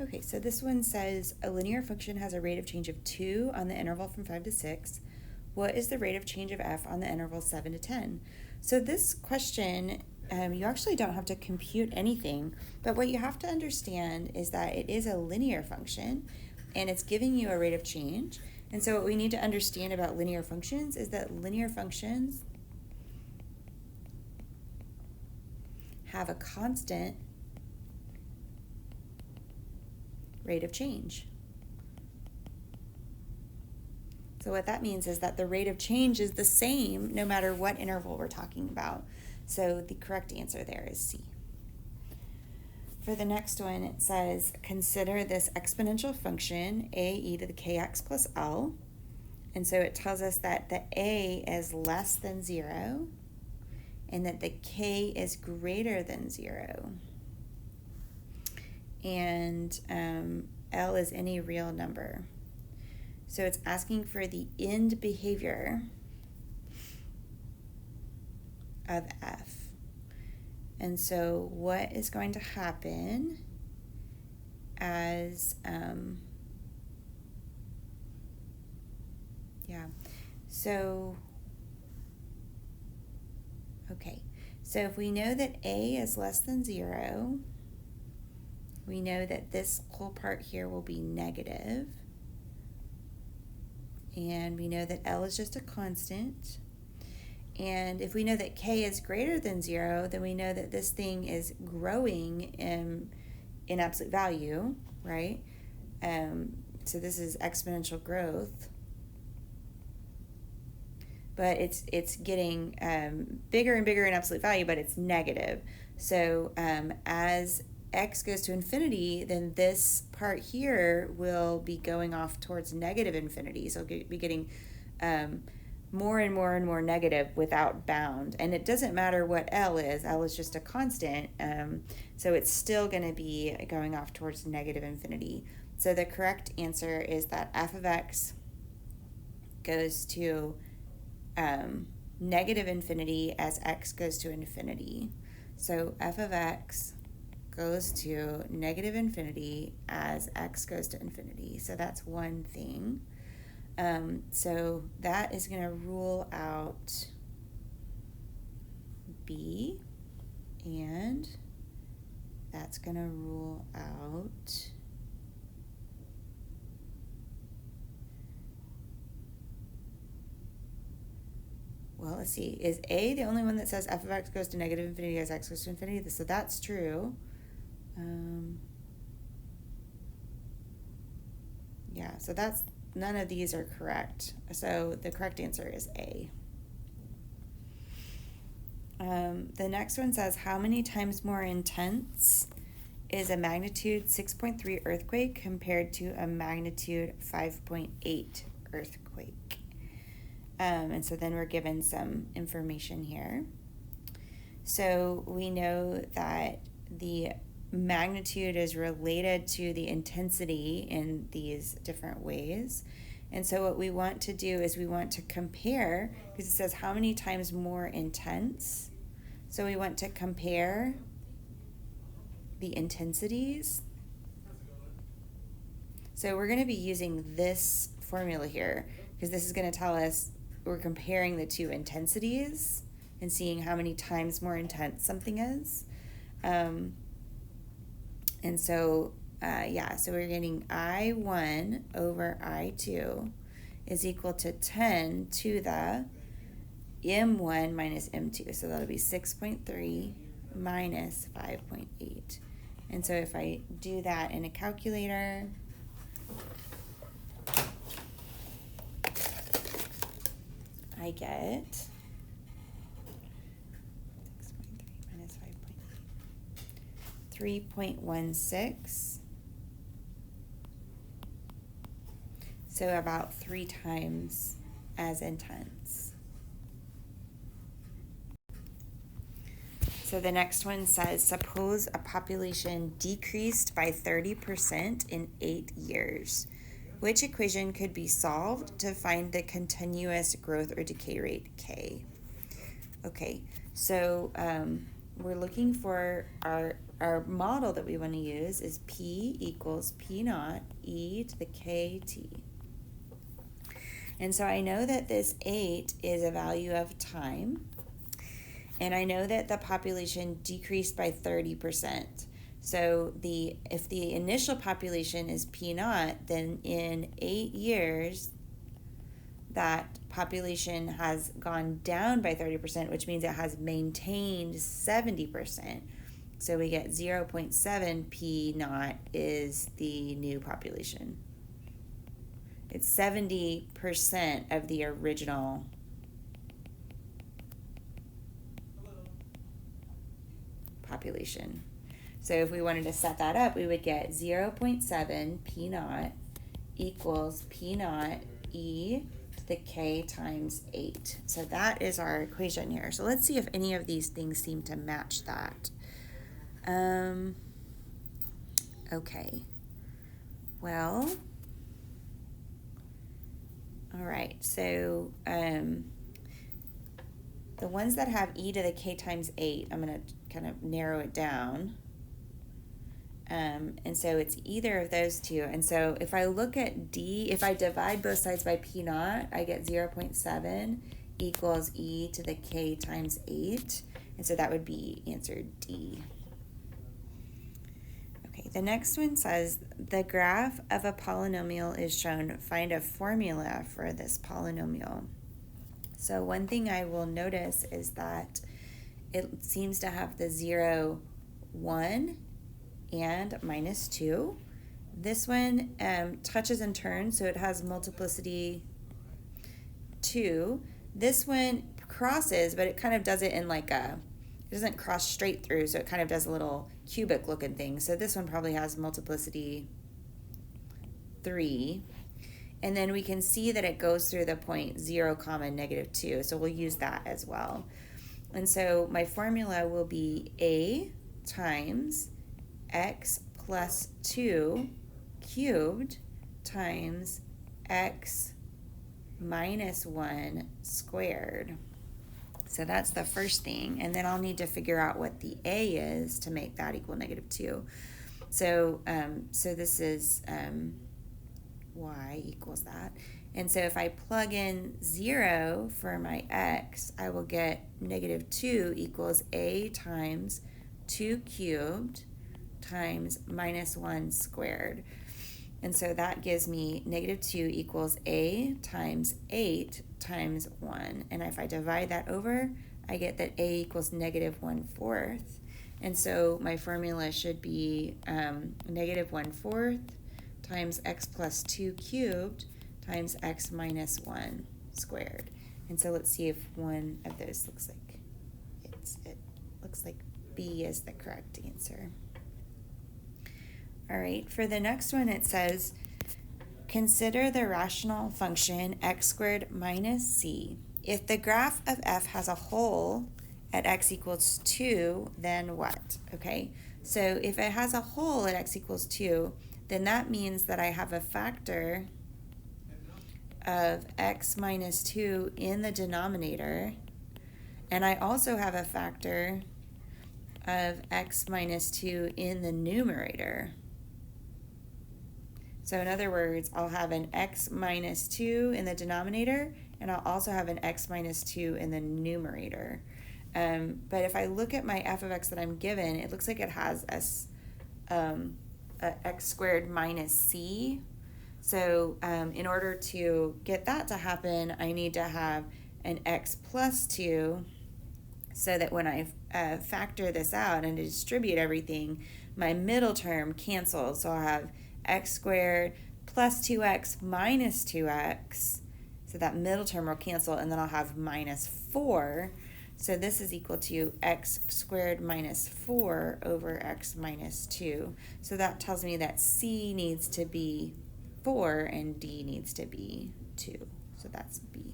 Okay, so this one says a linear function has a rate of change of 2 on the interval from 5 to 6. What is the rate of change of f on the interval 7 to 10? So this question, you actually don't have to compute anything, but what you have to understand is that it is a linear function and it's giving you a rate of change. And so what we need to understand about linear functions is that linear functions have a constant rate of change. So what that means is that the rate of change is the same no matter what interval we're talking about. So the correct answer there is C. For the next one, it says, consider this exponential function, a e to the kx plus l. And so it tells us that the a is less than 0 and that the k is greater than 0. And L is any real number. So it's asking for the end behavior of f. And so what is going to happen as, so if we know that a is less than 0, we know that this whole part here will be negative. And we know that L is just a constant. And if we know that K is greater than 0, then we know that this thing is growing in absolute value, right? So this is exponential growth. But it's getting bigger and bigger in absolute value, but it's negative. So as x goes to infinity, then this part here will be going off towards negative infinity. So it'll be getting more and more and more negative without bound. And it doesn't matter what L is just a constant. So it's still going to be going off towards negative infinity. So the correct answer is that f of x goes to negative infinity as x goes to infinity. So f of x goes to negative infinity as x goes to infinity. So that's one thing. So that is going to rule out B, and that's going to rule out well, let's see, is A the only one that says f of x goes to negative infinity as x goes to infinity? So that's true. Yeah, so that's, none of these are correct. So the correct answer is A. The next one says, how many times more intense is a magnitude 6.3 earthquake compared to a magnitude 5.8 earthquake? And so then we're given some information here. So we know that the magnitude is related to the intensity in these different ways. And so what we want to do is we want to compare, because it says how many times more intense. So we want to compare the intensities. So we're going to be using this formula here, because this is going to tell us we're comparing the two intensities and seeing how many times more intense something is. And so, so we're getting I1 over I2 is equal to 10 to the M1 minus M2. So that'll be 6.3 minus 5.8. And so if I do that in a calculator, I get 6.3 minus 5.8, 3.16. So about 3 times as intense. So the next one says, suppose a population decreased by 30% in 8 years. Which equation could be solved to find the continuous growth or decay rate, K? Okay, so we're looking for our our model that we want to use is P equals P naught e to the KT. And so I know that this 8 is a value of time, and I know that the population decreased by 30%. So if the initial population is P naught, then in 8 years, that population has gone down by 30%, which means it has maintained 70%. So we get 0.7 P naught is the new population. It's 70% of the original population. So if we wanted to set that up, we would get 0.7 P naught equals P naught e to the K times 8. So that is our equation here. So let's see if any of these things seem to match that. Okay. Well, all right. So the ones that have e to the K times 8, I'm going to kind of narrow it down. And so it's either of those two. And so if I look at D, if I divide both sides by P naught, I get 0.7 equals e to the K times 8. And so that would be answer D. Okay, the next one says the graph of a polynomial is shown. Find a formula for this polynomial. So one thing I will notice is that it seems to have the 0, 1, and -2. This one touches and turns, so it has multiplicity 2. This one crosses, but it kind of does it in like it doesn't cross straight through, so it kind of does a little cubic looking thing. So this one probably has multiplicity 3. And then we can see that it goes through the point 0, -2. So we'll use that as well. And so my formula will be A times x plus 2 cubed times x minus 1 squared. So that's the first thing. And then I'll need to figure out what the A is to make that equal -2. So this is y equals that. And so if I plug in 0 for my x, I will get -2 equals A times 2 cubed times -1 squared. And so that gives me -2 equals A times 8 times 1. And if I divide that over, I get that A equals -1/4. And so my formula should be -1/4 times x plus 2 cubed times x minus 1 squared. And so let's see if one of those looks like it looks like B is the correct answer. All right, for the next one it says, consider the rational function x squared minus c. If the graph of f has a hole at x equals 2, then what? Okay, so if it has a hole at x equals 2, then that means that I have a factor of x minus 2 in the denominator, and I also have a factor of x minus 2 in the numerator. So in other words, I'll have an x minus 2 in the denominator, and I'll also have an x minus 2 in the numerator. But if I look at my f of x that I'm given, it looks like it has a x squared minus c. So in order to get that to happen, I need to have an x plus 2, so that when I factor this out and distribute everything, my middle term cancels. So I'll have x squared plus 2x minus 2x. So that middle term will cancel, and then I'll have minus 4. So this is equal to x squared minus 4 over x minus 2. So that tells me that c needs to be 4 and d needs to be 2. So that's B.